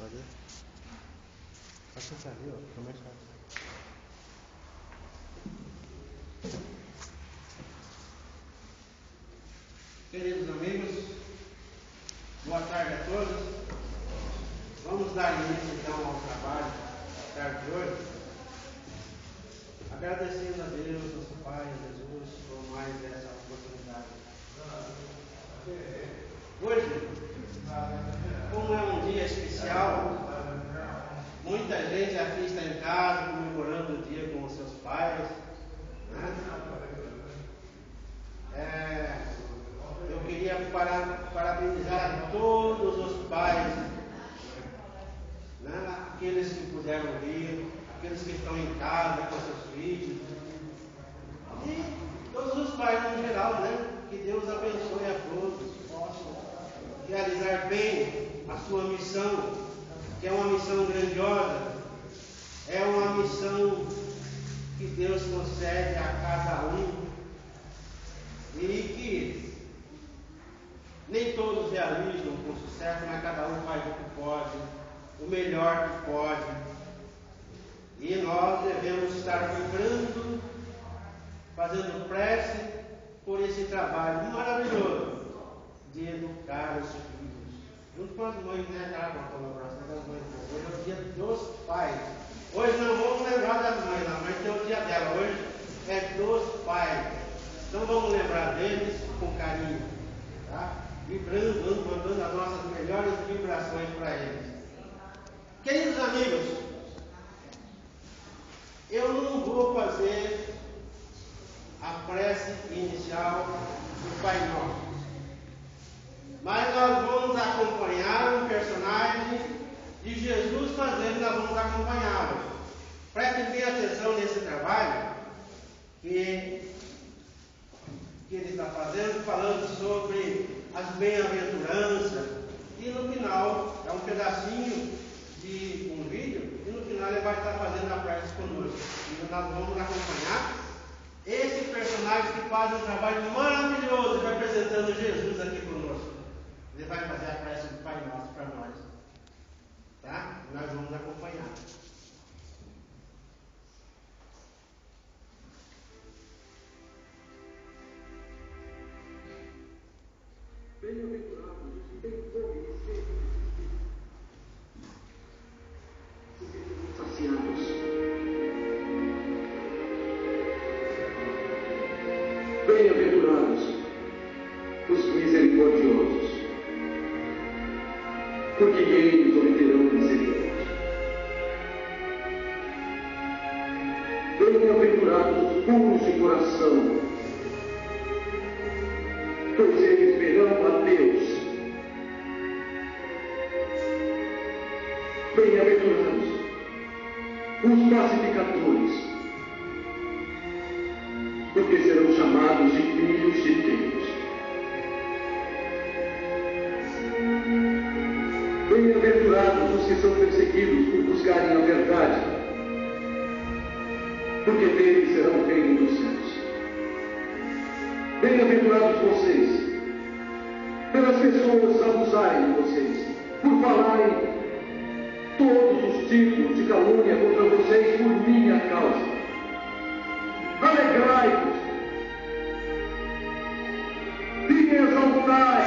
fazer? Passa isso ali, ó, fica mais fácil. Queridos amigos, boa tarde a todos. Vamos dar início então ao trabalho da tarde de hoje, agradecendo a Deus, nosso Pai, a Jesus, por mais essa oportunidade. Hoje, como é um dia especial, muita gente aqui está em casa comemorando o dia com os seus pais, né? Eu queria parabenizar a todos os pais, né? Aqueles que puderam vir, aqueles que estão em casa com seus filhos, e todos os pais no geral, né? Que Deus abençoe a todos, possam realizar bem a sua missão, que é uma missão grandiosa, é uma missão que Deus concede a cada um, e que nem todos realizam com sucesso, mas cada um faz o que pode, o melhor que pode, e nós devemos estar vibrando, fazendo prece por esse trabalho maravilhoso de educar os filhos, junto com as mães, né? Aquela colaboração das mães. Hoje é o dia dos pais. Hoje não vamos lembrar das mães, não, mas tem o dia dela. Hoje é dos pais. Então vamos lembrar deles com carinho, tá? Vibrando, mandando as nossas melhores vibrações para eles. Queridos amigos, eu não vou fazer a prece inicial do Pai Nosso, mas nós vamos acompanhar um personagem de Jesus fazendo, nós vamos acompanhá-lo. Prestem bem atenção nesse trabalho que ele está fazendo, falando sobre as bem-aventuranças, e no final é um pedacinho de um vídeo, e no final ele vai estar fazendo a prece conosco. E nós vamos acompanhar esse personagem que faz um trabalho maravilhoso representando Jesus aqui conosco. Ele vai fazer a prece do Pai Nosso para nós, tá? Nós vamos acompanhar. Bem-aventurados os que têm fome e sede, porque serão saciados. Bem-aventurados os misericordiosos, porque eles obterão misericórdia. Bem-aventurados os puros de coração, pois eles verão a Deus. Bem-aventurados os pacificadores, porque serão chamados de filhos de Deus. Bem-aventurados os que são perseguidos por buscarem a verdade, porque deles será o reino dos céus. Bem-aventurados vocês, pelas pessoas abusarem de vocês, por falarem todos os tipos de calúnia contra vocês por minha causa. Alegrai-vos e me exaltai,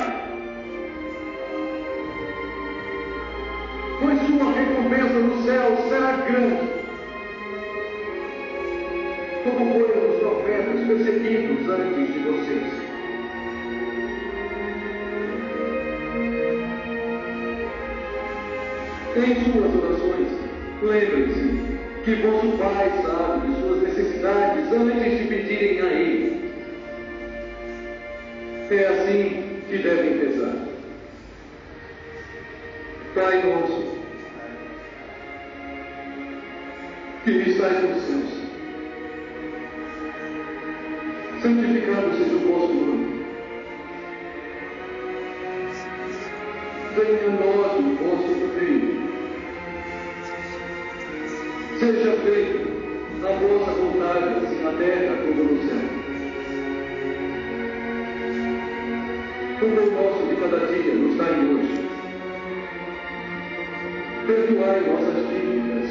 pois sua recompensa no céu será grande, como foram os profetas perseguidos antes de vocês. Em suas orações, lembrem-se que vosso Pai sabe de suas necessidades antes de pedirem a Ele. É assim que devem rezar. Pai nosso, que estais nos céus, santificado seja o vosso nome. Venha a nós o vosso reino. Seja feita a vossa vontade, assim na terra como no céu. O pão nosso de cada dia nos dai hoje. Perdoai nossas dívidas,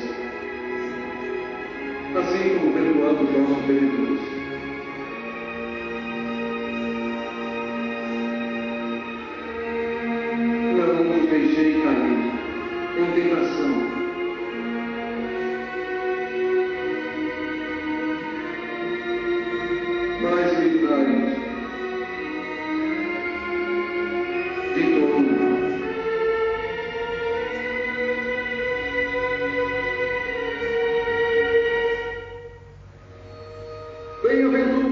assim como perdoamos nossos devedores. Não nos deixei cair em tentação, mas livrai-nos de todo o mal. Bem-aventurado.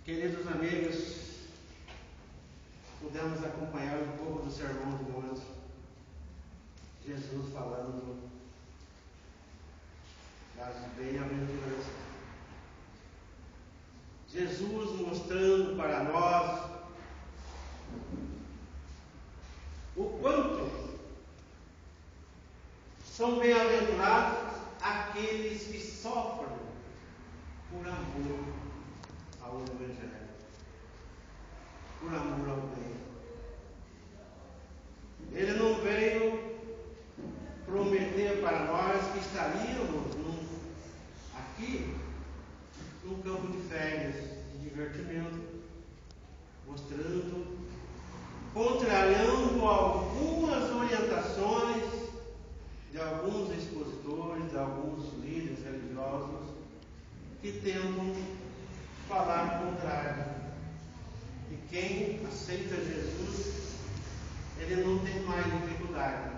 Queridos amigos, pudemos acompanhar um pouco do Sermão do Monte, Jesus falando das bem-aventuranças. Jesus mostrando para nós o quanto são bem-aventurados aqueles que sofrem por amor ao Evangelho, por amor ao bem. Ele não veio prometer para nós que estaríamos aqui num campo de férias, de divertimento, mostrando, contrariando algumas orientações de alguns expositores, de alguns líderes religiosos que tentam falar o contrário. E quem aceita Jesus, ele não tem mais dificuldade.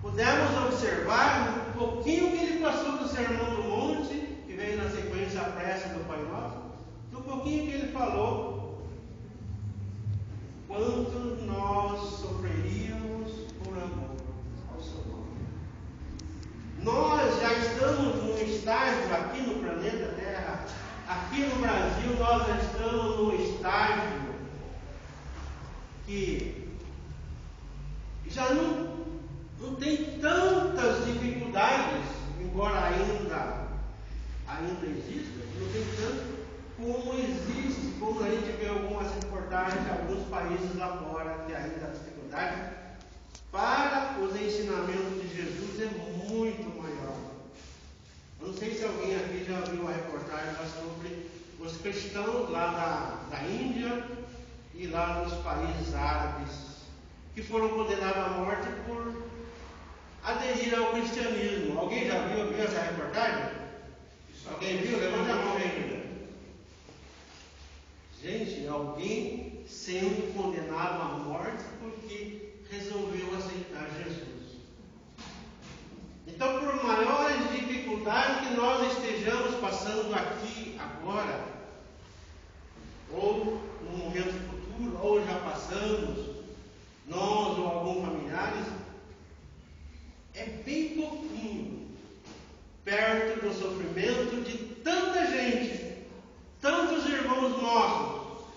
Pudemos observar um pouquinho que ele passou do Sermão do Monte, que veio na sequência a prece do Pai Nosso, um pouquinho que ele falou, quanto nós sofreríamos por amor ao seu nome. Nós já estamos num estágio aqui no planeta Terra, aqui no Brasil, nós já estamos num estágio que já não tem tantas dificuldades, embora ainda exista, não tem tanto como existe, como a gente vê algumas reportagens de alguns países lá fora, que ainda a dificuldade para os ensinamentos de Jesus é muito maior. Eu não sei se alguém aqui já viu a reportagem lá sobre os cristãos lá da Índia e lá nos países árabes, que foram condenados à morte por aderir ao cristianismo. Alguém já viu essa reportagem? Alguém viu? Levanta a mão aí. Gente, alguém sendo condenado à morte porque resolveu aceitar Jesus. Então, por maiores dificuldades que nós estejamos passando aqui agora, ou no momento futuro, ou já passamos, nós ou alguns familiares, é bem pouquinho perto do sofrimento de tanta gente, tantos irmãos nossos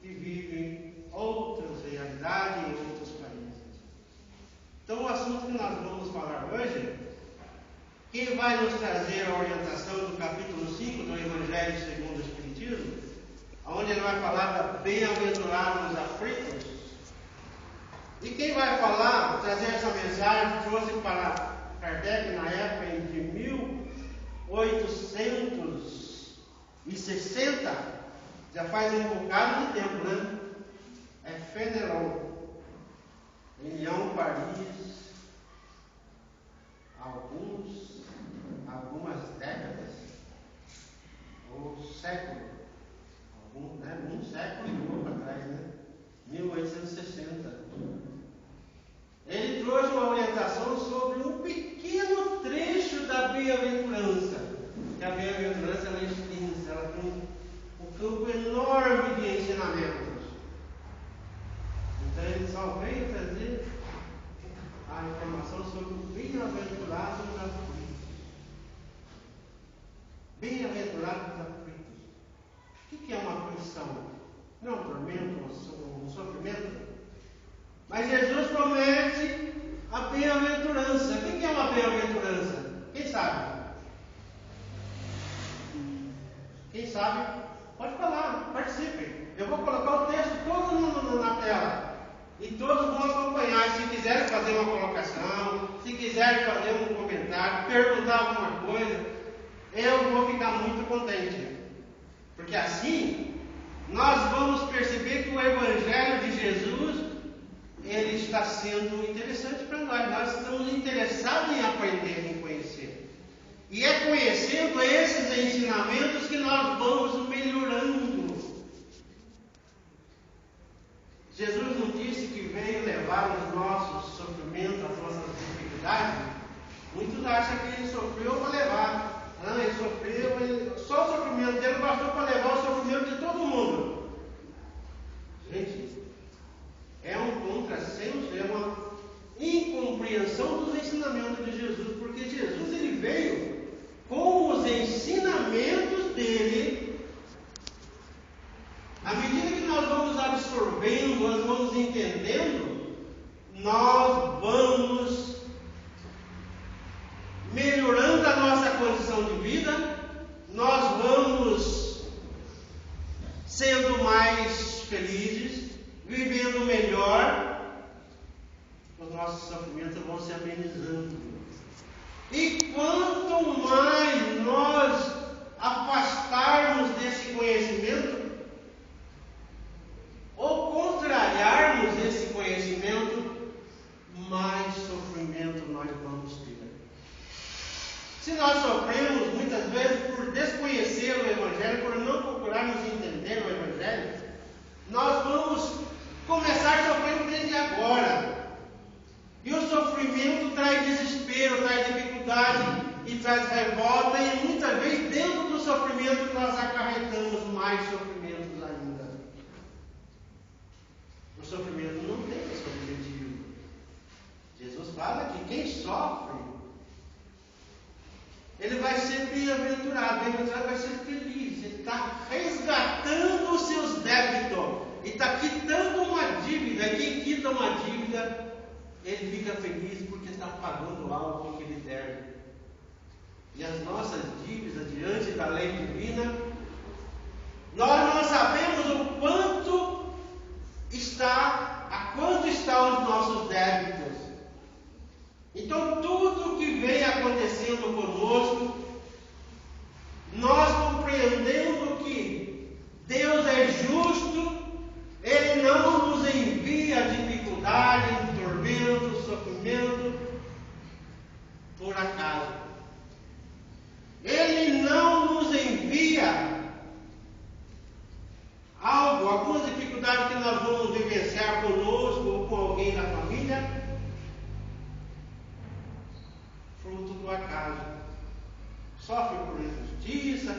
que vivem outras realidades em outros países. Então, o assunto que nós vamos falar hoje, quem vai nos trazer a orientação do capítulo 5 do Evangelho segundo o Espiritismo, onde ele vai falar da bem-aventurados aflitos. E quem vai falar, trazer essa mensagem, trouxe para Kardec na época de 1860, já faz um bocado de tempo, né? É Fenelon, em Lyon, Paris, algumas décadas, ou século, um século e pouco atrás, né? Bem-aventurados os aflitos. O que é uma aflição? Não é um tormento, um sofrimento? Mas Jesus promete a bem-aventurança. O que é uma bem-aventurança? Quem sabe? Quem sabe? Pode falar, participem. Eu vou colocar o texto todo na tela. E todos vão acompanhar. Se quiserem fazer uma colocação, se quiserem fazer um comentário, perguntar alguma coisa, eu vou ficar muito contente. Porque assim, nós vamos perceber que o Evangelho de Jesus, ele está sendo interessante para nós. Nós estamos interessados em aprender, em conhecer. E é conhecendo esses ensinamentos que nós vamos melhorando. Jesus não disse que veio levar os nossos sofrimentos, as nossas dificuldades. Muitos acham que ele sofreu para levar. Não, ele sofreu, só o sofrimento dele bastou para levar o sofrimento de todo mundo. Gente, é um contrassenso, é uma incompreensão dos ensinamentos de Jesus, porque Jesus ele veio com os ensinamentos dele. À medida que nós vamos absorvendo, nós vamos entendendo, nós vamos melhorando a nossa condição de vida, nós vamos sendo mais felizes, vivendo melhor, os nossos sofrimentos vão se amenizando. E quanto mais nós afastarmos desse conhecimento, ou contrariarmos esse conhecimento, mais sofrimento nós vamos ter. Se nós sofremos muitas vezes por desconhecer o Evangelho, por não procurarmos entender o Evangelho, nós vamos começar sofrendo desde agora. E o sofrimento traz desespero, traz dificuldade e traz revolta, e muitas vezes dentro do sofrimento nós acarretamos mais sofrimentos ainda. O sofrimento não tem esse objetivo. Jesus fala que quem sofre, ele vai ser bem-aventurado. Bem-aventurado vai ser feliz. Ele está resgatando os seus débitos. E está quitando uma dívida. E quem quita uma dívida, ele fica feliz porque está pagando algo que ele deve. E as nossas dívidas diante da lei divina, nós não sabemos o quanto a quanto estão os nossos débitos. Então, tudo que vem acontecendo conosco, nós compreendendo que Deus é justo, Ele não nos envia dificuldade, tormento, sofrimento por acaso. Ele não nos envia alguma dificuldade que nós vamos vivenciar conosco ou com alguém da família, fruto do acaso. Sofre por injustiça,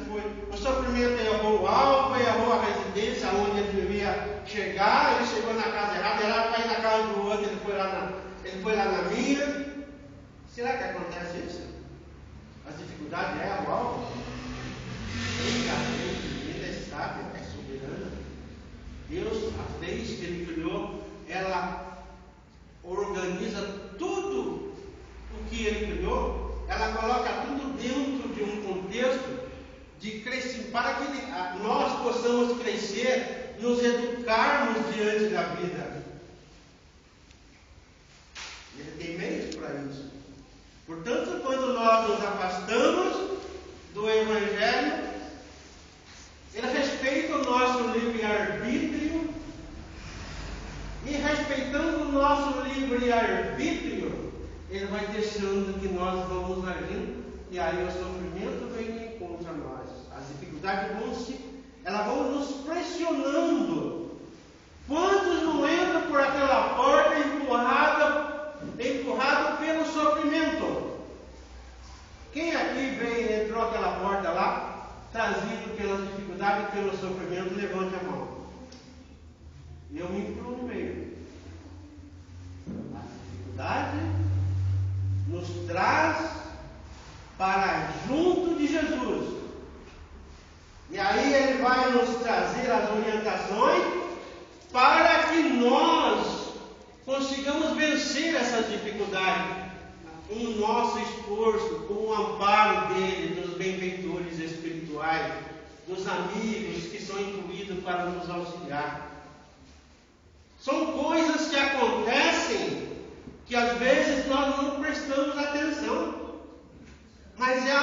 o sofrimento errou o alvo, errou a residência onde ele devia chegar, ele chegou na casa errada, era para ir na casa do outro, ele foi lá na minha. Será que acontece isso? As dificuldades erram o alvo? Ele é sábio, é soberano. Deus, a vez que Ele criou, ela organiza tudo o que Ele criou, ela coloca tudo dentro de um contexto de crescimento, para que nós possamos crescer, nos educarmos diante da vida. Ele tem meios para isso. Portanto, quando nós nos afastamos do Evangelho, ele respeita o nosso livre-arbítrio, e respeitando o nosso livre-arbítrio, ele vai deixando que nós vamos agindo, e aí o sofrimento vem contra nós. As dificuldades vão nos pressionando. Quantos não entram por aquela porta empurrado pelo sofrimento? Quem aqui entrou aquela porta lá, trazido pelas dificuldades e pelo sofrimento? Levante a mão. E eu me incluo no meio. A dificuldade nos traz para junto de Jesus. vai nos trazer as orientações para que nós consigamos vencer essas dificuldades com o nosso esforço, com o amparo dele, dos benfeitores espirituais, dos amigos que são incluídos para nos auxiliar. São coisas que acontecem que às vezes nós não prestamos atenção, mas é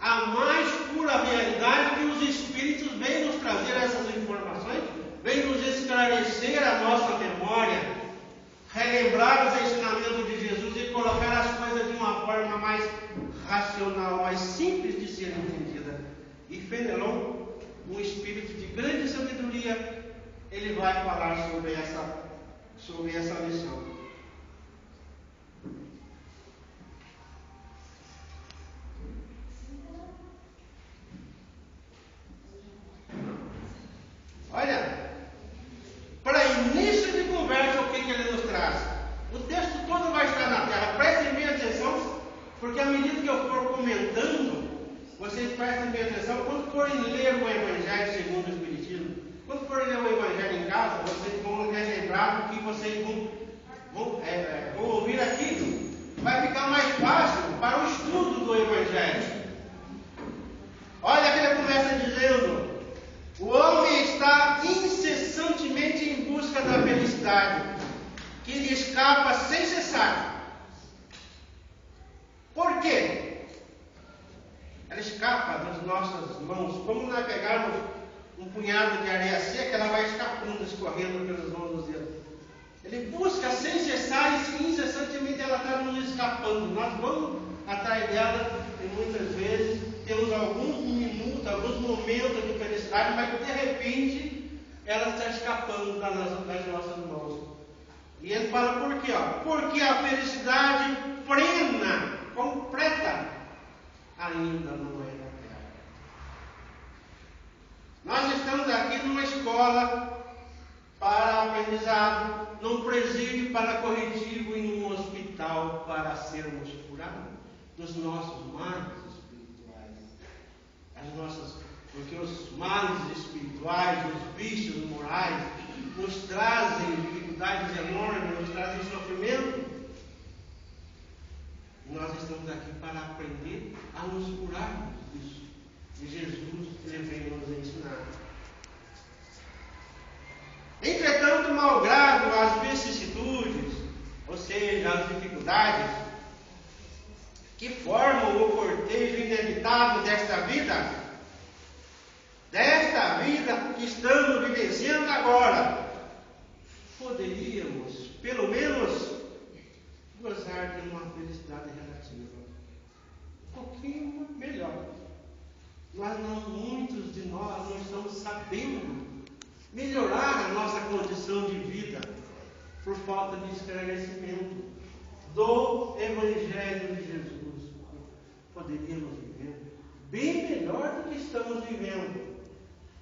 a mais pura realidade que os Espíritos vêm nos trazer essas informações, vêm nos esclarecer a nossa memória, relembrar os ensinamentos de Jesus e colocar as coisas de uma forma mais racional, mais simples de ser entendida. E Fenelon, um espírito de grande sabedoria, ele vai falar sobre essa lição. Olha, para início de conversa, o que ele nos traz? O texto todo vai estar na tela. Prestem bem atenção, porque à medida que eu for comentando, vocês prestem bem atenção. Quando forem ler o Evangelho segundo o Espiritismo, quando forem ler o Evangelho em casa, vocês vão relembrar do que vocês vão ouvir aqui. Vai ficar mais fácil para o estudo do Evangelho. Olha que ele começa dizendo: o homem está incessantemente em busca da felicidade, que lhe escapa sem cessar. Por quê? Ela escapa das nossas mãos, como nós pegarmos um punhado de areia seca, ela vai escapando, escorrendo pelas mãos dos dedos. Ele busca sem cessar e incessantemente ela está nos escapando. Nós vamos atrás dela e muitas vezes temos alguns minutos, alguns momentos de felicidade, mas de repente ela está escapando das nossas mãos. E ele fala por quê? Porque a felicidade plena, completa, ainda não é da terra. Nós estamos aqui numa escola para aprendizado, num presídio para corretivo e num hospital para sermos curados dos nossos males espirituais. Porque os males espirituais, os vícios morais, nos trazem dificuldades enormes, nos trazem sofrimento. E nós estamos aqui para aprender a nos curarmos disso. E Jesus veio nos ensinar. Entretanto, malgrado as vicissitudes, ou seja, as dificuldades que formam o cortejo inevitável desta vida que estamos vivenciando agora, poderíamos, pelo menos, gozar de uma felicidade relativa, um pouquinho melhor. Muitos de nós não estamos sabendo melhorar a nossa condição de vida por falta de esclarecimento do Evangelho de Jesus. Poderíamos viver bem melhor do que estamos vivendo.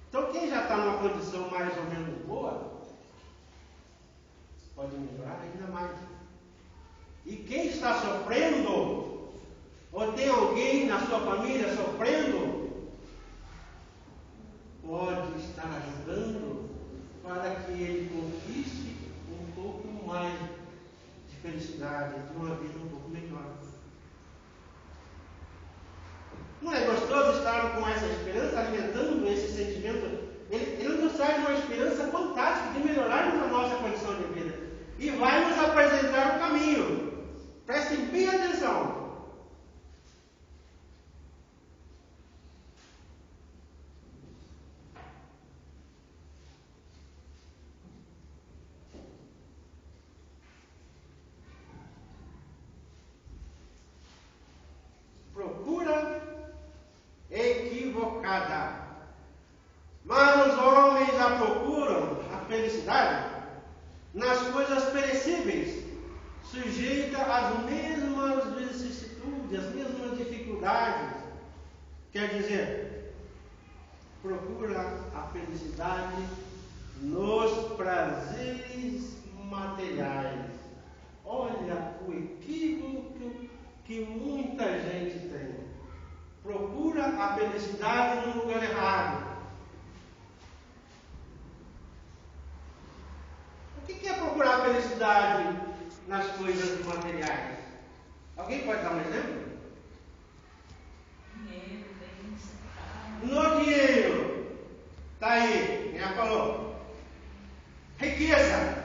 Então, quem já está numa condição mais ou menos boa, pode melhorar ainda mais. E quem está sofrendo, ou tem alguém na sua família sofrendo, pode estar ajudando para que ele conquiste um pouco mais de felicidade, de uma vida um pouco melhor. Não é gostoso estar com essa esperança, alimentando esse sentimento? Ele nos traz uma esperança fantástica de melhorarmos a nossa condição de vida. E vai nos apresentar o caminho. Prestem bem atenção. Procura equivocada. Mas os homens a procuram a felicidade nas coisas perecíveis, sujeita às mesmas vicissitudes, às mesmas dificuldades. Quer dizer, procura a felicidade nos prazeres materiais. Olha o equívoco que muita gente tem. Procura a felicidade no lugar errado. nas coisas materiais. Alguém pode dar um exemplo? Dinheiro, bens, No dinheiro. Está aí, quem já falou? Riqueza.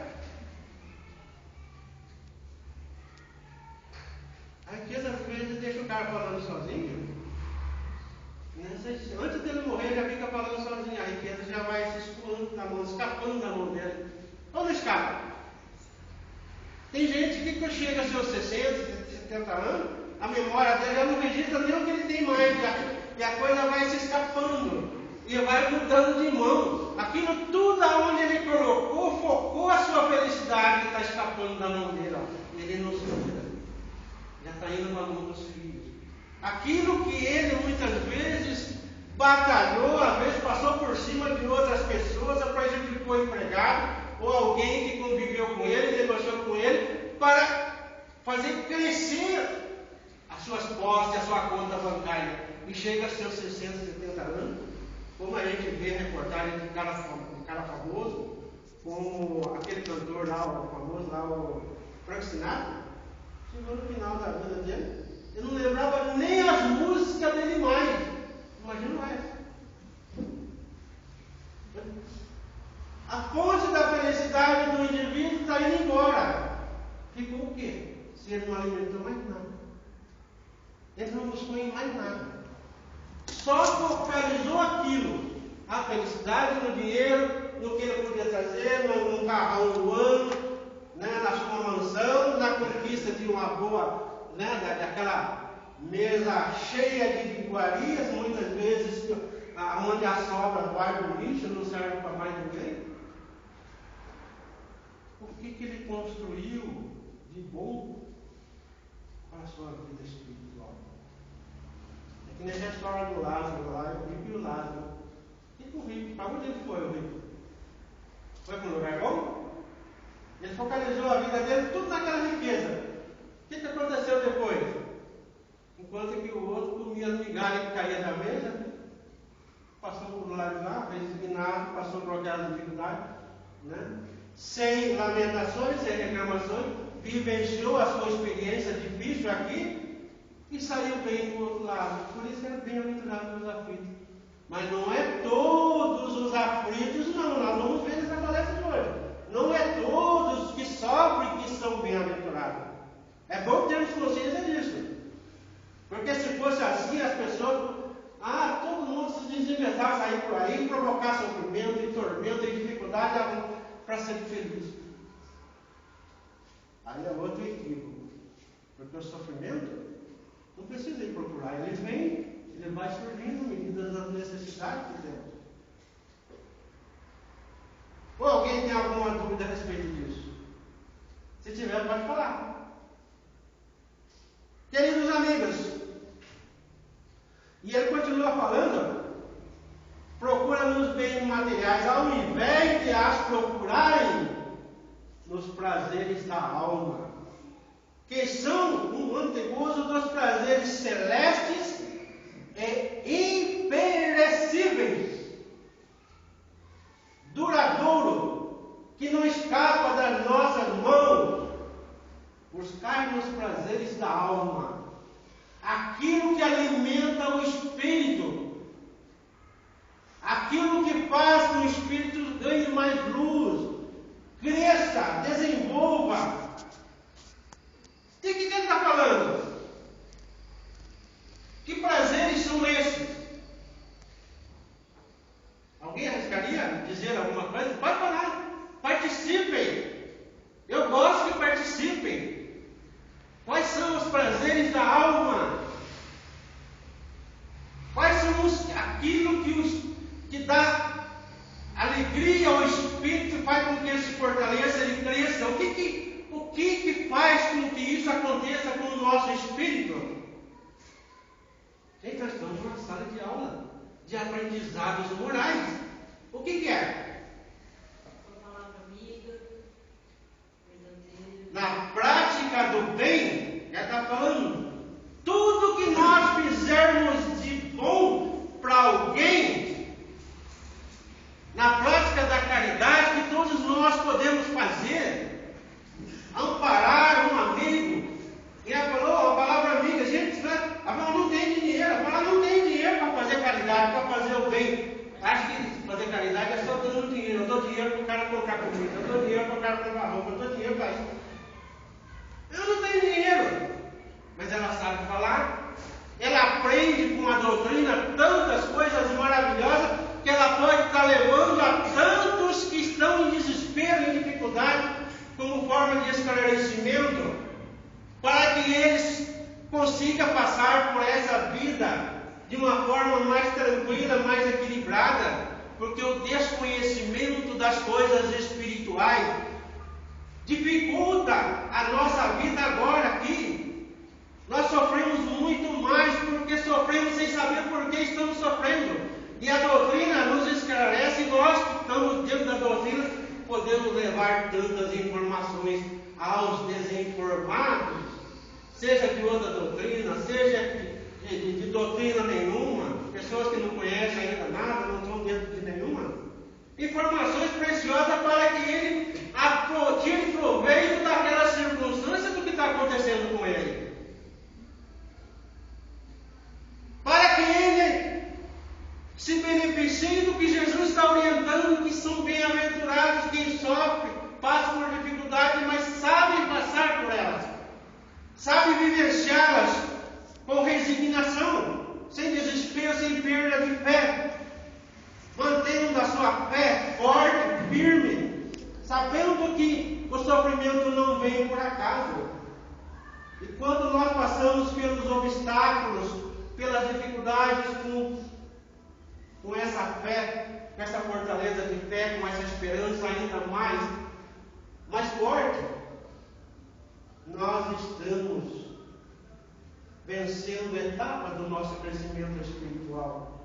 A riqueza às vezes deixa o cara falando sozinho. Antes dele morrer, já fica falando sozinho. A riqueza já vai se escoando da mão, escapando da mão dele. Ou não escapa? Tem gente que chega aos seus 60, 70 anos, a memória dele já não registra nem o que ele tem mais. E a coisa vai se escapando. E vai mudando de mão. Aquilo tudo aonde ele colocou, focou a sua felicidade, está escapando da mão dele. Ó. Ele não se lembra. Já está indo para a mão dos filhos. Aquilo que ele muitas vezes batalhou, às vezes passou por cima de outras pessoas, prejudicou o empregado, ou alguém que conviveu com ele, negociou com ele, para fazer crescer as suas posses, a sua conta bancária. E chega aos seus 60, 70 anos, como a gente vê reportagem de cara famoso, como aquele cantor lá, o famoso lá, o Frank Sinatra, chegou no final da vida dele, ele não lembrava nem as músicas dele mais. Imagina essa. A fonte da felicidade do indivíduo está indo embora. Ficou o quê? Se ele não alimentou mais nada. Ele não buscou em mais nada. Só focalizou aquilo. A felicidade no dinheiro, no que ele podia trazer, no carrão do ano, né, na sua mansão, na conquista de uma boa, né, daquela mesa cheia de iguarias, muitas vezes onde a sobra vai do lixo, não serve para mais ninguém. O que ele construiu de bom para a sua vida espiritual? É que nem a história do Lázaro lá, o rico e o Lázaro. E o rico, para onde ele foi o rico? Foi para um lugar bom? Ele focalizou a vida dele tudo naquela riqueza. O que aconteceu depois? Enquanto que o outro comia as migalhas que caía da mesa, passou por lá, resignado, passou por aquela dificuldade, né? Sem lamentações, sem reclamações, vivenciou a sua experiência difícil aqui e saiu bem do outro lado. Por isso era bem-aventurado os aflitos. Mas não é todos os aflitos, não. Nós vamos ver nessa palestra hoje. Não é todos que sofrem que são bem-aventurados. É bom termos consciência disso. Porque se fosse assim, as pessoas, todo mundo se desinventar, sair por aí, provocar sofrimento e tormento e dificuldade para ser feliz. Aí é outro equívoco. Porque o sofrimento não precisa ir procurar, ele vem, ele vai surgindo à medida das necessidades que temos. Ou alguém tem alguma dúvida a respeito disso? Se tiver, pode falar. Queridos amigos, e ele continua falando, procura nos bens materiais, ao invés de as procurarem nos prazeres da alma, que são um antegozo dos prazeres celestes e imperecíveis, duradouro, que não escapa das nossas mãos. Buscar nos prazeres da alma, aquilo que alimenta o espírito, aquilo que faz que o espírito ganhe mais luz, cresça, desenvolva. De que ele está falando? Que prazeres são esses? Alguém arriscaria dizer alguma coisa? Pode falar, participem. Eu gosto que participem. Quais são os prazeres da alma? Quais são aquilo que dá alegria ao espírito, faz com que ele se fortaleça, ele cresça? O que faz com que isso aconteça com o nosso espírito? Gente, nós estamos numa sala de aula de aprendizados morais. O que é? a palavra amiga, verdadeira. Na prática do bem, já está falando, tudo que nós fizermos de bom para alguém, na prática da caridade que todos nós podemos fazer, amparar também acha que fazer caridade é só dando dinheiro. Eu dou dinheiro para o cara comprar comida, eu dou dinheiro para o cara comprar roupa, eu dou dinheiro para isso. Eu não tenho dinheiro, mas ela sabe falar. Ela aprende com a doutrina tantas coisas maravilhosas que ela pode estar levando a tantos que estão em desespero, em dificuldade, como forma de esclarecimento, para que eles consigam passar por essa vida de uma forma mais tranquila, mais equilibrada, porque o desconhecimento das coisas espirituais dificulta a nossa vida agora aqui. Nós sofremos muito mais porque sofremos sem saber por que estamos sofrendo. E a doutrina nos esclarece, e nós que estamos dentro da doutrina podemos levar tantas informações aos desinformados, seja de outra doutrina, seja de doutrina nenhuma, pessoas que não conhecem ainda nada, não estão dentro de nenhuma. Informações preciosas para que ele tire proveito daquela circunstância do que está acontecendo com ele. Para que ele se beneficie do que Jesus está orientando, que são bem-aventurados quem sofre, passa por dificuldade, mas sabem passar por elas, sabem vivenciá-las com resignação, sem desespero, sem perda de fé, mantendo a sua fé forte, firme, sabendo que o sofrimento não vem por acaso. E quando nós passamos pelos obstáculos, pelas dificuldades, com essa fé, com essa fortaleza de fé, com essa esperança ainda mais forte, nós estamos vencendo etapas do nosso crescimento espiritual.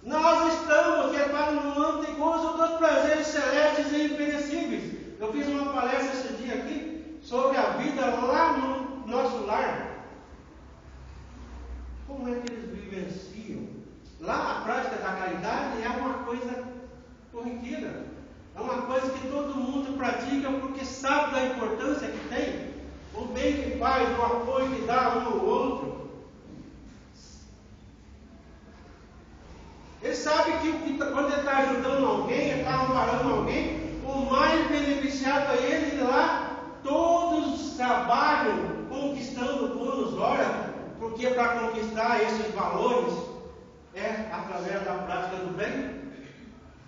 Nós estamos, que é no âmbito e gozo dos prazeres celestes e imperecíveis. Eu fiz uma palestra esse dia aqui sobre a vida lá no nosso lar. Como é que eles vivenciam? Lá a prática da caridade é uma coisa corriqueira. É uma coisa que todo mundo pratica porque sabe da importância que tem. O bem que faz, o apoio que dá um ao outro. Ele sabe que quando ele está ajudando alguém, ele está amparando alguém, o mais beneficiado é ele. Lá todos trabalham conquistando bônus hora, porque para conquistar esses valores é através da prática do bem.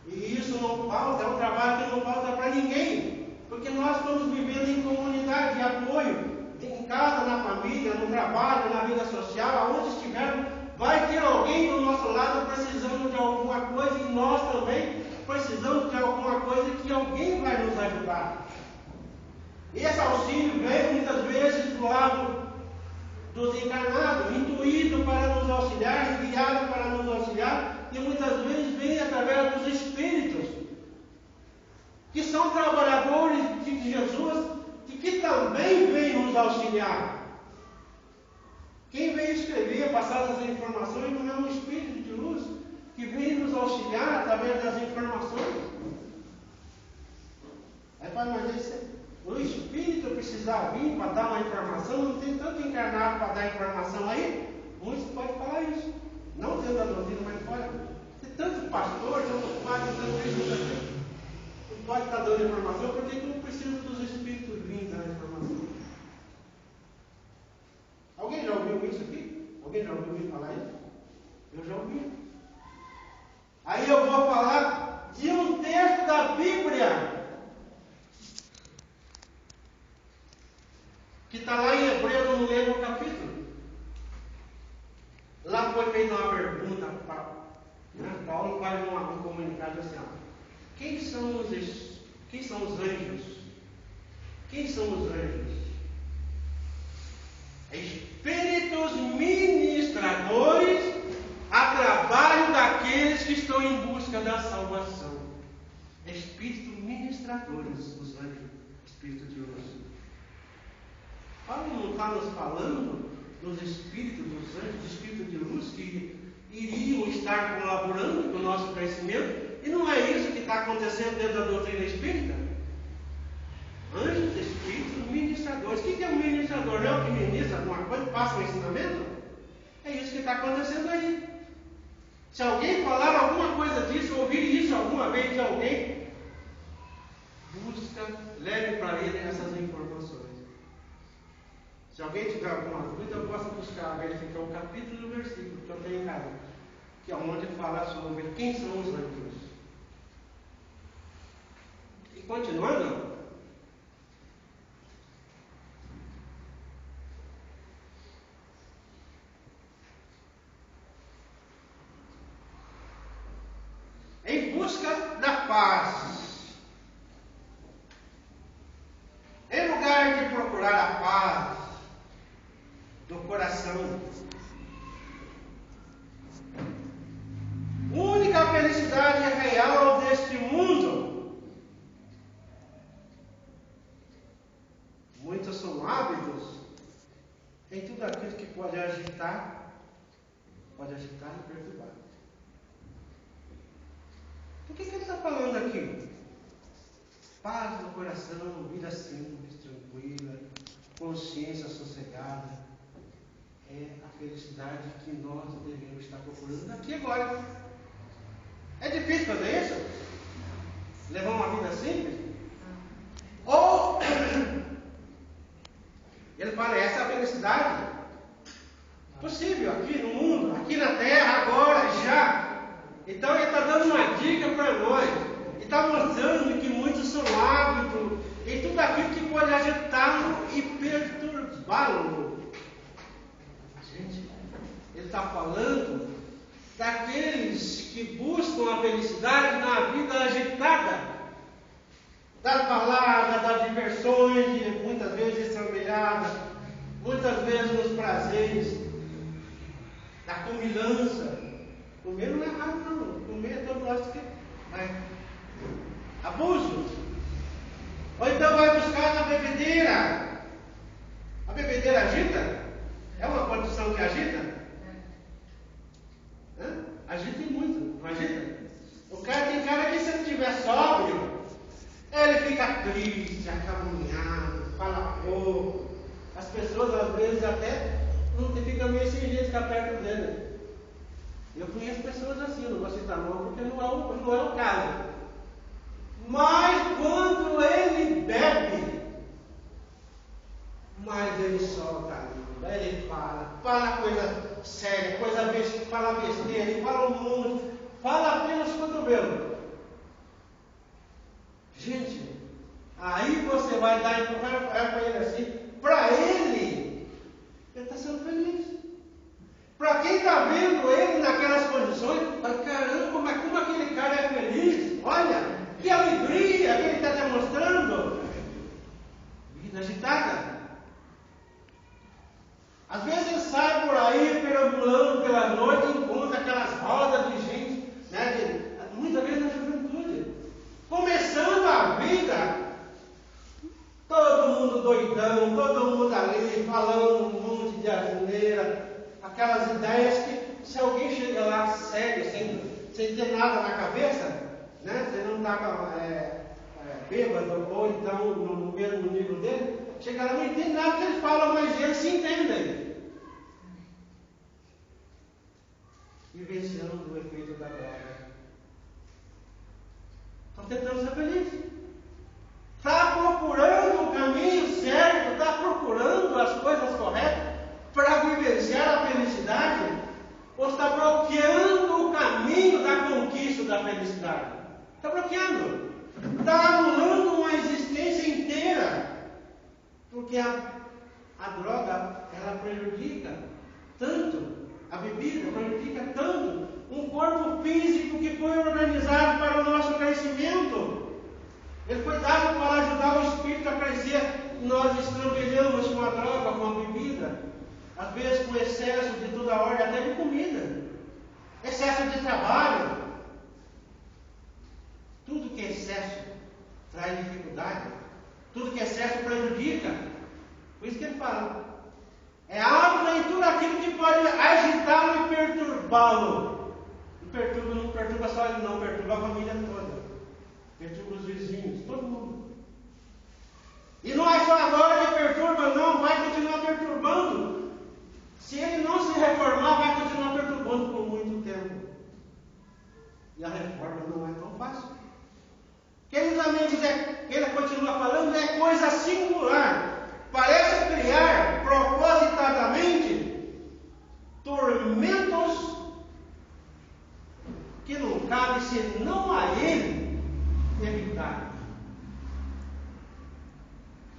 E isso não falta, é um trabalho que não falta para ninguém, porque nós estamos vivendo em comunidade de apoio, em casa, na família, no trabalho, na vida social, aonde estiver, vai ter alguém do nosso lado precisando de alguma coisa, e nós também precisamos de alguma coisa que alguém vai nos ajudar. Esse auxílio vem muitas vezes do lado dos encarnados, intuído para nos auxiliar, guiado para nos auxiliar, e muitas vezes vem através dos espíritos, que são trabalhadores de Jesus e que também vêm nos auxiliar. Quem vem escrever, passar essas informações, não é um espírito de luz que vem nos auxiliar através das informações. Aí fala, mas o espírito precisar vir para dar uma informação, não tem tanto encarnado para dar informação aí? Muitos podem falar isso. Não dentro da doutrina, mas fora. Tem tanto pastor, tanto padre, tanto isso, não pode estar dando informação, porque não precisa dos espíritos vir dar informação. Alguém já ouviu isso aqui? Alguém já ouviu me falar isso? Eu já ouvi. Aí eu vou falar de um texto da Bíblia que está lá em Hebreus, no mesmo capítulo. Lá foi feita uma pergunta para Paulo, faz um comunicado assim: quem são os anjos? Quem são os anjos? Espíritos ministradores a trabalho daqueles que estão em busca da salvação. Espíritos ministradores, os anjos, espíritos de luz. Paulo não está nos falando dos espíritos dos anjos, espíritos de luz que iriam estar colaborando com o nosso crescimento, e não é isso que está acontecendo dentro da doutrina espírita? Anjos, espíritos, ministradores. O que é um ministrador? Não é o que ministra alguma coisa, passa um ensinamento? É isso que está está acontecendo aí. Se alguém falar alguma coisa disso, ouvir isso alguma vez de alguém, busca, leve para ele essas informações. Se alguém tiver alguma dúvida, eu posso buscar, verificar o capítulo e o versículo que eu tenho em casa, que é onde fala sobre quem são os anjos. E continuando, em busca da paz. Em lugar de procurar a paz do coração, única felicidade real deste mundo, muitos são ávidos em tudo aquilo que pode agitar e perturbar. O que ele está falando aqui? Paz no coração, vida simples, tranquila, consciência sossegada. É a felicidade que nós devemos estar procurando aqui agora. É difícil fazer isso? Levar uma vida simples? Ou ele fala, essa é a felicidade possível aqui no mundo, aqui na terra, agora, já. Então ele está dando uma dica para nós. Ele está mostrando que muitos são ávidos em tudo aquilo que pode agitá-lo e perturbá-lo. Gente, ele está falando daqueles que buscam a felicidade na vida agitada, das baladas, das diversões, muitas vezes estrambelhadas, muitas vezes nos prazeres, da comilança. Comer não é errado, não. Comer é todo gosto que vai. Abuso. Ou então vai buscar na bebedeira. A bebedeira agita? É uma condição que agita? Agita e muito, não agita? Tem cara que se ele estiver sóbrio, ele fica triste, acabrunhado, fala pouco. As pessoas às vezes até não ficam meio sem jeito de ficar perto dele. Eu conheço pessoas assim, eu não vou citar nome porque não é o caso. Mas quando ele bebe, mas ele solta a língua, ele fala coisa séria, fala besteira, ele fala um monte, fala apenas cotovelo. Gente, aí você vai dar empurrar para ele assim, para ele está sendo feliz. Para quem está vendo ele naquelas condições, fala, caramba, mas como aquele cara é feliz? Olha, que alegria que ele está demonstrando. Vida agitada. Às vezes ele sai por aí perambulando pela noite e encontra aquelas rodas de gente, né, muitas vezes na juventude, começando a vida, todo mundo doidão, todo mundo ali falando um monte de asneira, aquelas ideias que se alguém chega lá sério, sem ter nada na cabeça, né, você não está bêbado ou então no mesmo nível dele, chega lá, não entende nada que eles falam, mas eles se entendem. Vivenciando o efeito da droga. Estão tentando ser felizes. Está procurando o caminho certo, está procurando as coisas corretas para vivenciar a felicidade, ou está bloqueando o caminho da conquista da felicidade? Está bloqueando. Está anulando uma existência inteira. Porque a droga, ela prejudica tanto, a bebida prejudica tanto um corpo físico que foi organizado para o nosso crescimento. Ele foi dado para ajudar o espírito a crescer. Nós estrambelhamos com a droga, com a bebida, às vezes com excesso de toda ordem, até de comida, excesso de trabalho. Tudo que é excesso traz dificuldade, tudo que é excesso prejudica. Por isso que ele fala, é ávido em tudo aquilo que pode agitá-lo e perturbá-lo. Não perturba só ele, não, perturba a família toda, perturba os vizinhos, todo mundo. E não é só agora que perturba, não, vai continuar perturbando. Se ele não se reformar, vai continuar cabe senão a ele evitar.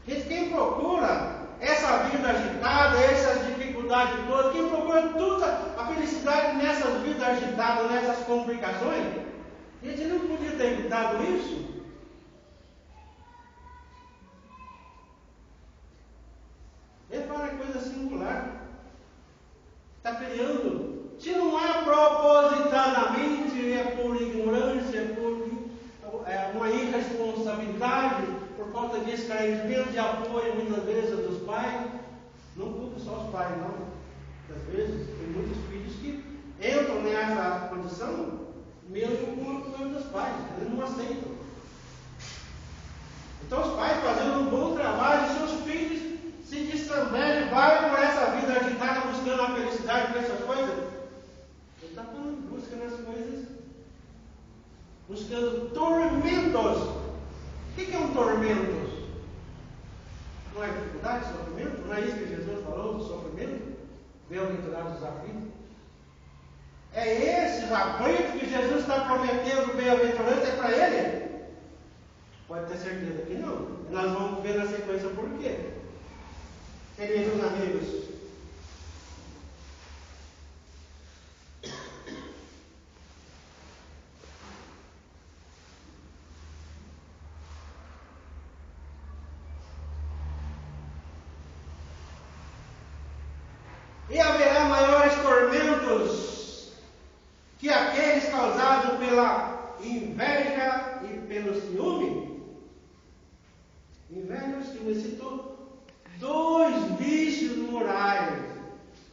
Quem procura essa vida agitada, essas dificuldades todas, quem procura toda a felicidade nessas vidas agitadas, nessas complicações, gente, não podia ter evitado isso? Ele fala coisa singular. Está criando. Se não é propositadamente, é por ignorância, é por uma irresponsabilidade, por falta de esclarecimento, de apoio, muitas vezes, dos pais. Não culpo só os pais, não. Às vezes, tem muitos filhos que entram nessa condição, mesmo com o apoio dos pais. Eles não aceitam. Então, os pais fazendo um bom trabalho, seus filhos se destrambelham, vai por essa vida agitada, buscando a felicidade por essas coisas. Ele está falando, busca nas coisas, buscando tormentos. O que é um tormento? Não é dificuldade, sofrimento? Não é isso que Jesus falou do sofrimento? Bem-aventurados os aflitos. É esses aflitos que Jesus está prometendo bem-aventurança, é para ele? Pode ter certeza que não. E nós vamos ver na sequência por quê. Queridos amigos, e haverá maiores tormentos que aqueles causados pela inveja e pelo ciúme. Inveja e ciúme, citou dois vícios morais: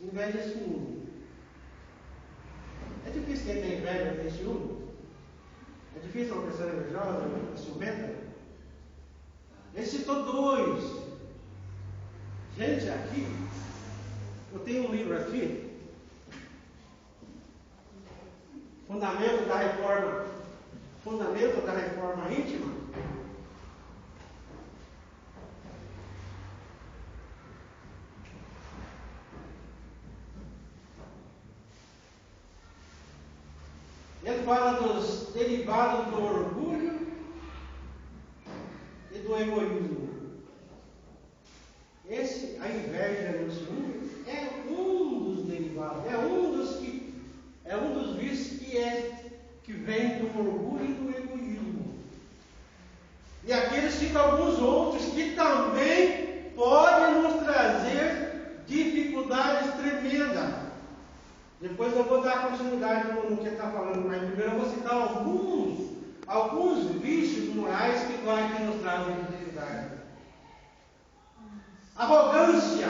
inveja e ciúme. É difícil quem tem inveja ter ciúme? É difícil uma pessoa invejosa, ciumenta? Ele citou dois. Gente, aqui, eu tenho um livro aqui, Fundamento da Reforma Íntima. Ele fala dos derivados do orgulho e do egoísmo. A inveja e o ciúme é um dos derivados, é um dos vícios que vem do orgulho e do egoísmo. E aqui ele cita alguns outros que também podem nos trazer dificuldades tremendas. Depois eu vou dar continuidade no que ele está falando, mas primeiro eu vou citar alguns vícios morais que nos trazem dificuldade. Arrogância.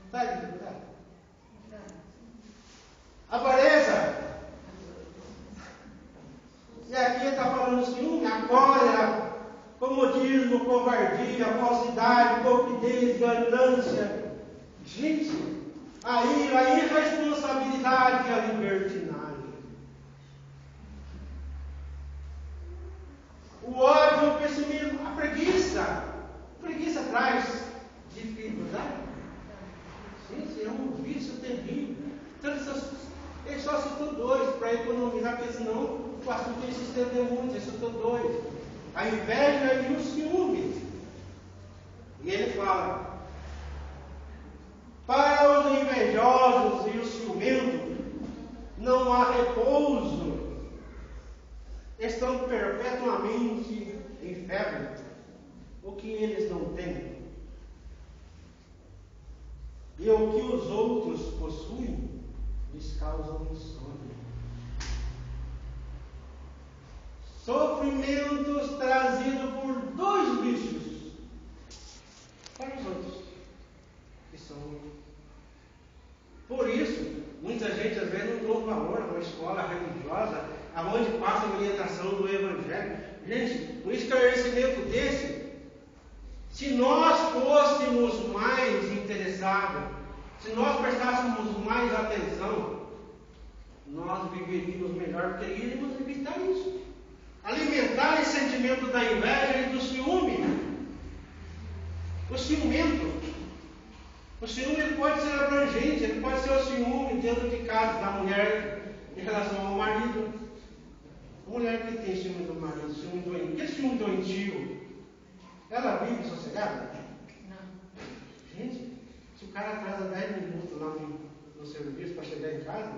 Está aí, dificuldade. Avareza. E aqui ele está falando ciúme, a cólera, comodismo, covardia, falsidade, copidez, ganância. Gente, a ira, a irresponsabilidade e a libertinagem. O ódio, o pessimismo, a preguiça. A preguiça traz dificuldade. Gente, é um vício terrível. Então, ele só citou dois para economizar, porque senão o assunto ia se estender muito. Ele citou dois: a inveja e o ciúme. E ele fala: para os invejosos e os ciumentos não há repouso, estão perpetuamente em febre, o que eles não têm, e o que os outros possuem lhes causam insônia. Sofrimentos trazidos por dois vícios para os outros, que são. Por isso, muita gente às vezes não dá valor a uma escola religiosa, aonde passa a orientação do Evangelho. Gente, um esclarecimento desse, se nós fôssemos mais interessados, se nós prestássemos mais atenção, nós viveríamos melhor, porque iríamos evitar isso. Alimentar esse sentimento da inveja e do ciúme. O ciumento. O ciúme ele pode ser abrangente, ele pode ser o ciúme dentro de casa da mulher em relação ao marido. A mulher que tem ciúme do marido, ciúme doentio, que ciúme doentio, ela vive sossegada? Não. Gente, se o cara atrasa 10 minutos lá no serviço para chegar em casa,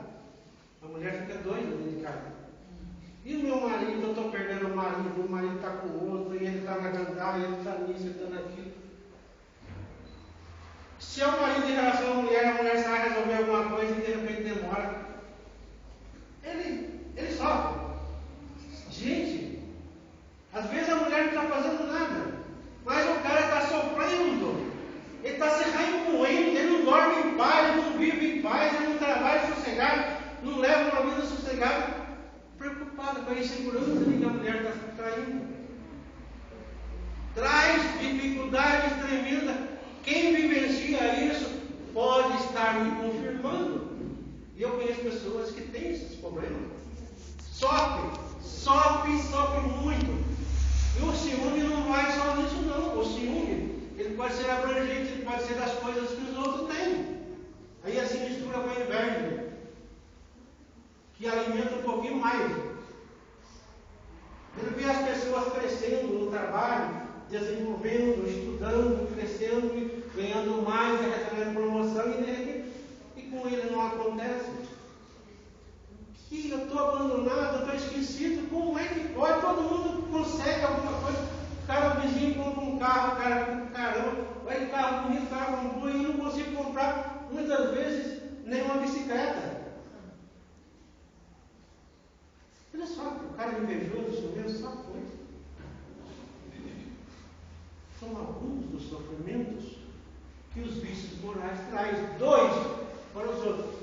a mulher fica doida dentro de casa. E o meu marido, eu estou perdendo o marido está com o outro, e ele está na gandaia, ele está nisso, ele está naquilo. Se é o marido em relação à mulher, a mulher sai resolver alguma coisa e de repente demora. Ele sofre. Gente, às vezes a mulher não está fazendo nada, mas o cara está sofrendo. Ele está se remoendo, ele não dorme em paz, ele não vive em paz, ele não trabalha sossegado, não leva uma vida sossegada, preocupado com a insegurança de que a mulher está traindo. Traz dificuldades tremendas. Quem vivencia isso pode estar me confirmando. E eu conheço pessoas que têm esses problemas. Sofre muito. E o ciúme não vai só nisso não. O ciúme, ele pode ser abrangente, ele pode ser das coisas que os outros têm. Aí assim mistura com a inveja, que alimenta um pouquinho mais. Ele vê as pessoas crescendo no trabalho, desenvolvendo, estudando, crescendo, ganhando mais, recebendo promoção, e com ele não acontece. Que eu estou abandonado, eu estou esquecido, como é que pode? Todo mundo consegue alguma coisa. O cara, o vizinho compra um carro, o cara fica com caramba, vai de carro bonito, carro bom, e eu não consigo comprar, muitas vezes, nem uma bicicleta. Olha só, o cara invejoso, isso mesmo, só foi. São alguns dos sofrimentos que os vícios morais trazem. 2 para os outros.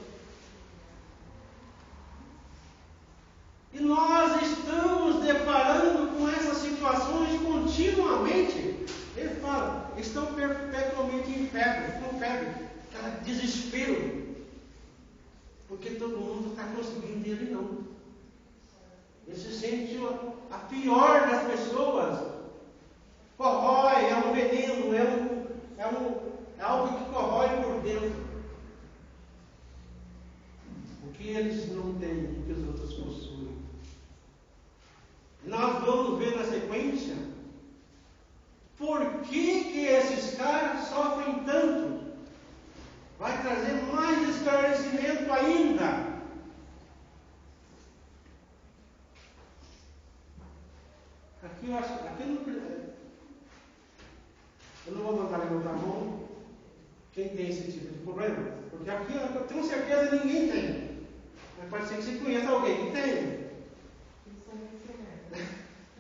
E nós estamos deparando com essas situações continuamente. Ele fala, estão perpetuamente em febre, com febre, aquele desespero. Porque todo mundo está conseguindo e ele não. Ele se sente a pior das pessoas. Corrói, é um veneno, é algo que corrói por dentro. O que eles não têm, o que os outros possuem. Nós vamos ver na sequência por que esses caras sofrem tanto. Vai trazer mais esclarecimento ainda. Aqui eu acho, eu não vou mandar levantar a mão quem tem esse tipo de problema, porque aqui eu tenho certeza que ninguém tem. Mas pode ser que você conheça alguém que tem.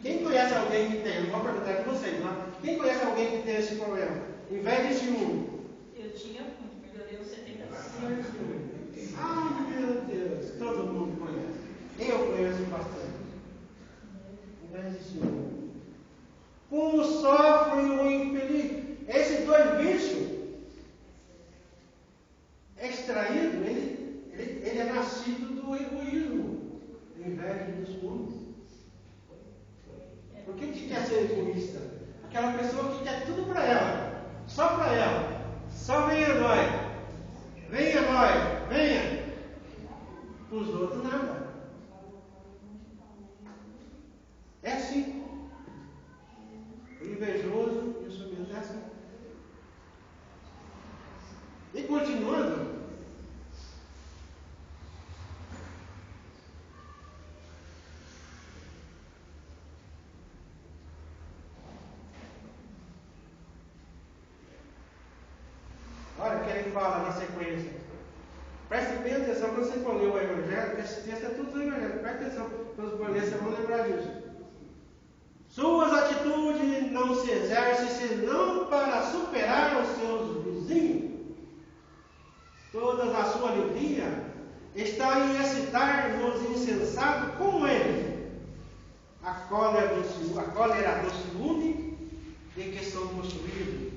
Quem conhece alguém que tem? Eu não vou perguntar aqui vocês, mas quem conhece alguém que tem esse problema? Inveja e ciúme. Eu tinha muito, melhorei os 70%. Ai meu Deus, todo mundo conhece. Eu conheço bastante. Inveja e ciúme. Como sofre o infeliz? Esses 2 vícios é extraído, ele é nascido do egoísmo, da inveja e do ciúme. Por que quer ser egoísta? Aquela pessoa que quer tudo para ela, só para ela, só venha nós, venha, os outros nada. É assim. O invejoso e o ciumento é assim. E continuando, olha o que ele fala na sequência. Preste bem atenção quando você for ler o Evangelho, esse texto é tudo do Evangelho. Preste atenção, quando você for ler, vocês vão lembrar disso. Suas atitudes não se exercem senão para superar os seus vizinhos. Toda a sua alegria está em excitar os insensatos como ele. A cólera do ciúme de que são possuídos.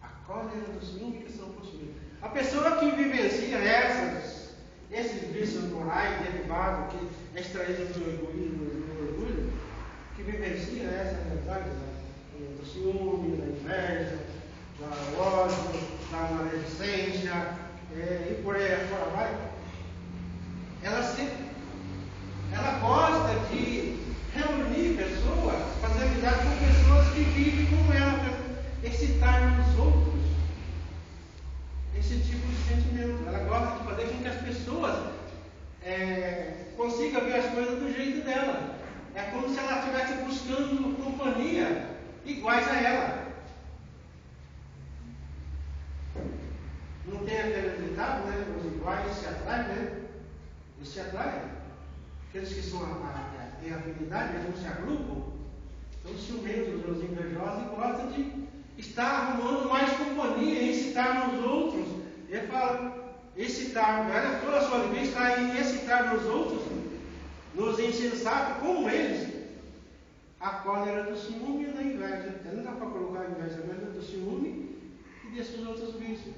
A cólera do ciúme que são possuídos. A pessoa que vivencia esses vícios morais derivados, que é extraído do egoísmo e do orgulho, que vivencia essa realidade do ciúme, da inveja, do ódio, da maledicência, e por aí fora vai, ela gosta afinidade, né? Eles se atraem. Aqueles que têm afinidade, eles não se agrupam. São ciumentos, os invejosos, e gostam de estar arrumando mais companhia, excitar nos outros. Ele fala, excitar, toda a sua alegria está em excitar nos outros, nos insensatos, como eles. A cólera do ciúme e da inveja. Não dá para colocar a inveja, mas é do ciúme e desses outros vícios.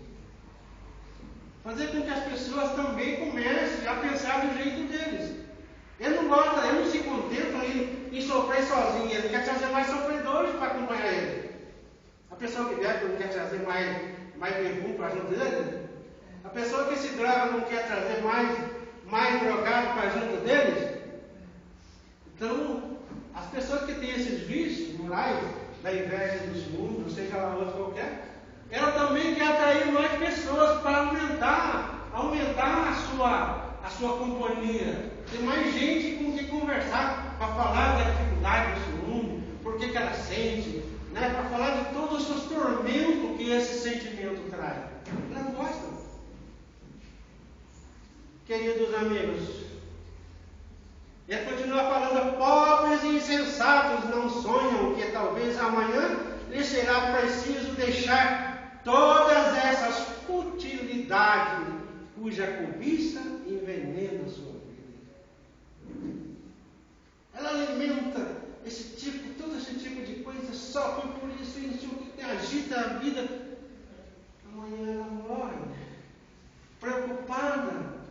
Fazer com que as pessoas também comecem a pensar do jeito deles. Ele não gosta, ele não se contenta em sofrer sozinho, ele quer trazer mais sofredores para acompanhar ele. A pessoa que bebe não quer trazer mais bebum para junto dele. A pessoa que se droga não quer trazer mais drogado para junto deles. Então, as pessoas que têm esses vícios morais, da inveja, do ciúme, ou seja lá outro qualquer, ela também quer atrair mais pessoas para aumentar a sua companhia. Tem mais gente com quem conversar, para falar da dificuldade do ciúme, por que ela sente, né? Para falar de todos os seus tormentos que esse sentimento traz. Ela gosta. Queridos amigos, ele continua falando, pobres e insensatos não sonham que talvez amanhã lhes será preciso deixar todas essas futilidades cuja cobiça envenena a sua vida. Ela alimenta todo esse tipo de coisa, sofre por isso, que agita a vida. Amanhã ela morre, preocupada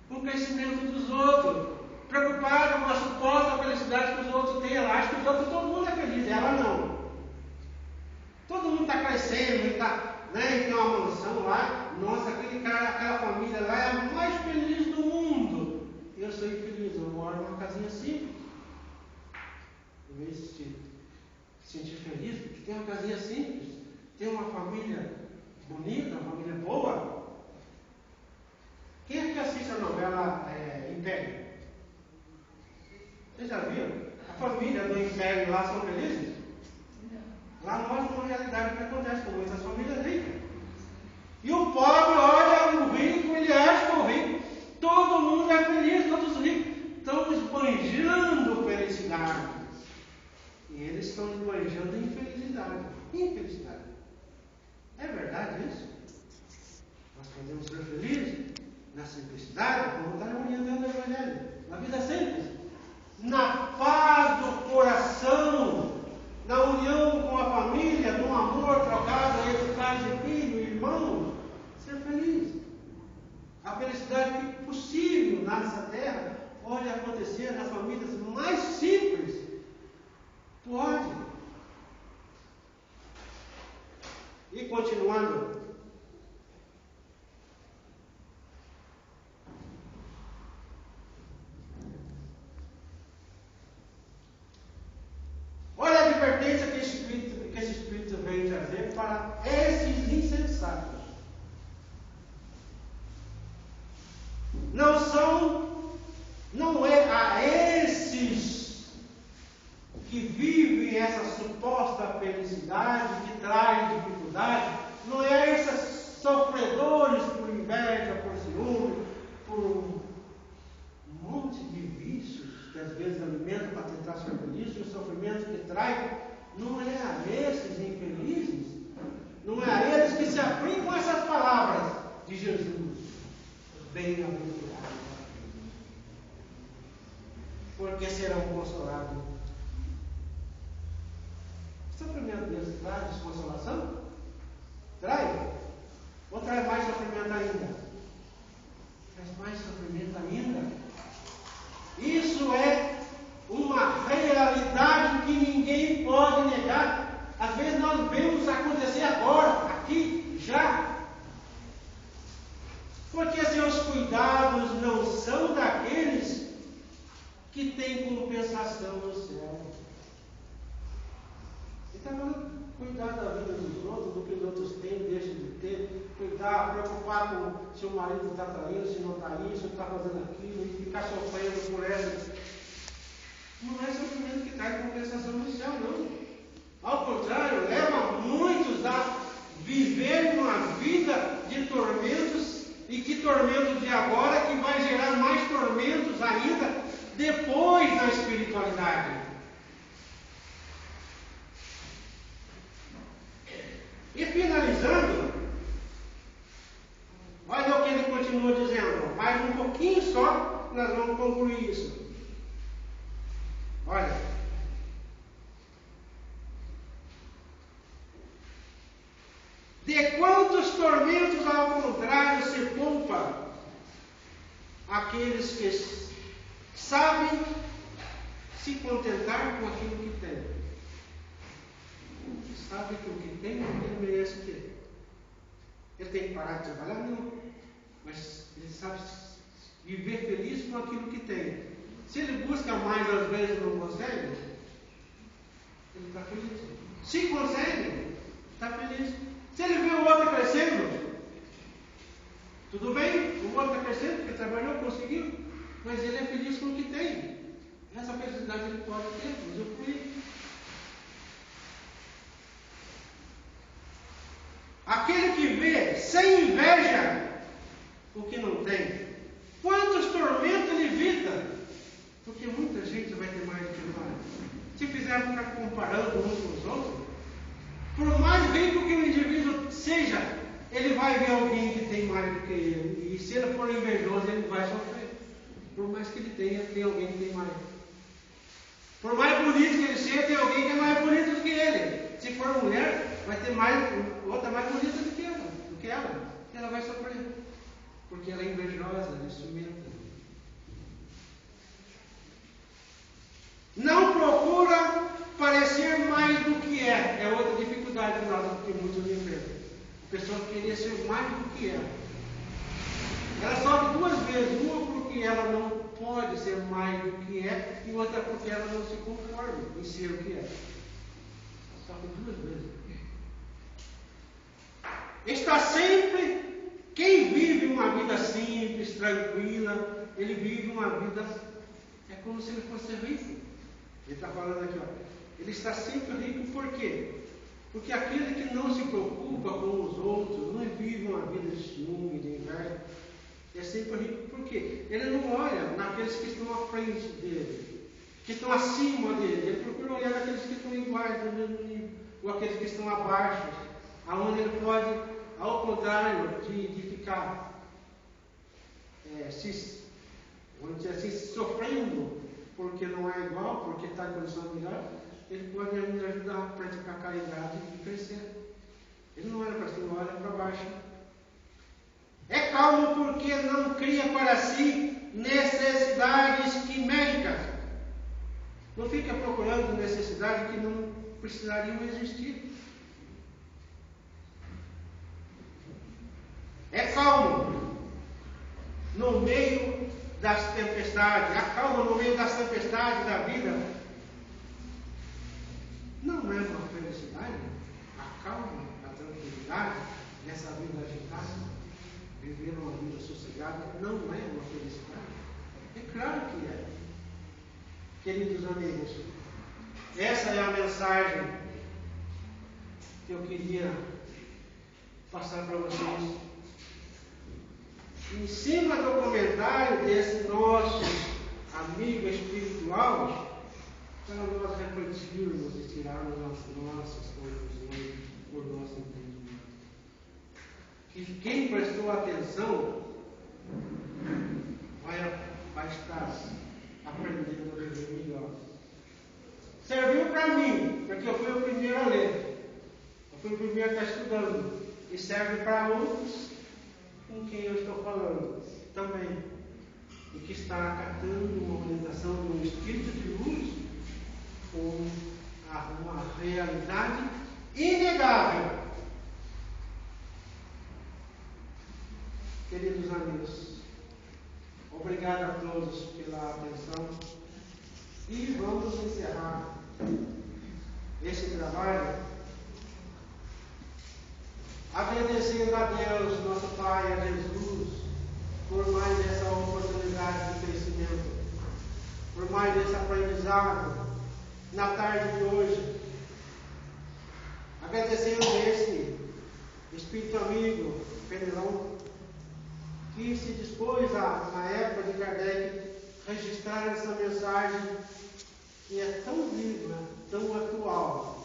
com o crescimento dos outros, preocupada com a suposta felicidade que os outros têm. Ela acha que todo mundo é feliz, ela não. Todo mundo está crescendo, e tem uma mansão lá. Nossa, aquela família lá é a mais feliz do mundo. Eu sou infeliz, eu moro numa casinha simples. Em vez de se sentir feliz, porque tem uma casinha simples, tem uma família bonita, uma família boa. Quem é que assiste a novela Império? Vocês já viram? A família do Império lá são felizes? Lá mostra uma realidade que acontece com muitas famílias ricas. E o pobre olha o rico, ele acha que o rico, todo mundo é feliz, todos os ricos estão esbanjando felicidade. E eles estão esbanjando infelicidade. É verdade isso? Nós podemos ser felizes na simplicidade, como está orientando o Evangelho, na vida simples, na paz do coração, na união com a família, no amor trocado entre pais e filho, irmão, ser feliz. A felicidade que possível nessa terra pode acontecer nas famílias mais simples. Pode. E continuando. Olha a advertência que esse Espírito vem trazer para esses insensatos. Não é a esses que vivem essa suposta felicidade, que traz dificuldade, não é a esses sofredores por inveja, por ciúme, por um monte de vícios que às vezes alimentam para tentar ser feliz, e o sofrimento que traz, não é a esses infelizes, não é a eles que se aplicam essas palavras de Jesus. Bem-aventurados, porque serão consolados. O sofrimento deles traz desconsolação? Traz? Ou traz mais sofrimento ainda? Traz mais sofrimento ainda. Isso é uma realidade que ninguém pode negar. Às vezes nós vemos acontecer agora, aqui, já. Porque seus cuidados não são daqueles que têm compensação no céu. Ele está falando cuidar da vida dos outros, do que os outros têm, deixam de ter, cuidar, preocupar com se o marido está traindo, se não está isso, se está fazendo aquilo, e ficar sofrendo por essa. Não é sofrimento que traz compensação no céu, não. Ao contrário, leva muitos a viver uma vida de tormentos, e que tormento de agora que vai nós vamos concluir isso. Olha, de quantos tormentos, ao contrário, se poupa aqueles que sabem se contentar com aquilo que tem. Sabe que o que tem, ele merece ter. Ele tem que parar de trabalhar? Não. Mas ele sabe viver feliz com aquilo que tem. Se ele busca mais, às vezes não consegue, ele está feliz. Se consegue, está feliz. Se ele vê o outro crescendo, tudo bem, o outro está crescendo, porque trabalhou, conseguiu, mas ele é feliz com o que tem. Essa felicidade ele pode ter, usufruir. Aquele que vê sem inveja o que não tem, quantos tormentos ele evita, porque muita gente vai ter mais do que nós. Se fizer ficar comparando uns com os outros, por mais rico que o indivíduo seja, ele vai ver alguém que tem mais do que ele, e se ele for invejoso, ele vai sofrer. Por mais que ele tenha, tem alguém que tem mais. Por mais bonito que ele seja, tem alguém que é mais bonito do que ele. Se for mulher, vai ter outra mais bonita do que ela. E ela vai sofrer. Porque ela é invejosa, ela é ciumenta. Não procura parecer mais do que é. É outra dificuldade que muitos enfrentam. A pessoa queria ser mais do que é. Ela sofre duas vezes. Uma porque ela não pode ser mais do que é, e outra porque ela não se conforma em ser o que é. Sofre duas vezes. Está sempre, quem vive uma vida simples, tranquila, ele vive uma vida, é como se ele fosse rico. Ele está falando aqui, ó. Ele está sempre rico, por quê? Porque aquele que não se preocupa com os outros, não vive uma vida de ciúme, de inveja, é sempre rico, por quê? Ele não olha naqueles que estão à frente dele, que estão acima dele, ele procura olhar naqueles que estão iguais do mesmo nível, ou aqueles que estão abaixo, aonde ele pode, ao contrário de ficar vamos dizer assim, sofrendo porque não é igual, porque está em condição melhor, ele pode ainda ajudar a praticar caridade e crescer. Ele não olha para cima, olha para baixo. É calmo porque não cria para si necessidades quiméricas. Não fica procurando necessidades que não precisariam existir. É calmo no meio das tempestades. Acalma no meio das tempestades da vida. Não é uma felicidade. A calma, a tranquilidade nessa vida agitada, viver uma vida sossegada, não é uma felicidade. É claro que é. Queridos amigos, essa é a mensagem que eu queria passar para vocês. Em cima do comentário desse nosso amigo espiritual, para nós refletirmos e tirarmos as nossas conclusões por nosso entendimento. Que quem prestou atenção vai estar aprendendo a viver melhor. Serviu para mim, porque eu fui o primeiro a ler. Eu fui o primeiro a estar estudando. E serve para outros com quem eu estou falando também, e que está acatando uma orientação de um espírito de luz com uma realidade inegável. Queridos amigos, obrigado a todos pela atenção e vamos encerrar esse trabalho agradecendo a Deus, nosso Pai, a Jesus, por mais essa oportunidade de crescimento, por mais esse aprendizado na tarde de hoje. Agradecendo esse espírito amigo, Penelon, que se dispôs na época de Kardec, registrar essa mensagem que é tão viva, tão atual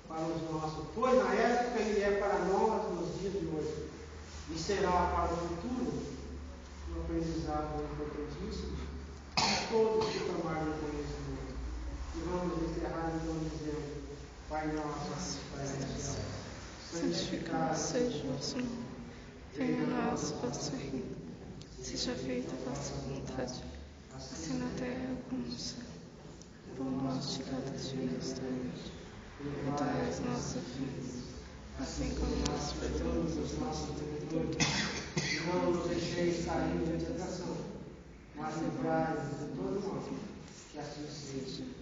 para os nossos. Foi na época e é para nós nos dias de hoje. E será para o futuro um aprendizado Santíssimo, a todos que tomaram conhecimento. E vamos encerrar então dizendo: Pai nosso que estás no céu, santificado seja o vosso nome. Venha a nós o vosso reino. Seja feita a vossa vontade, assim na terra como no céu. O pão nosso de cada dia nos dai hoje. Perdoai as nossas ofensas, assim como nós perdoamos os nossos devedores. E não nos deixeis cair em tentação, mas livrai-nos de todo mal. Que assim seja.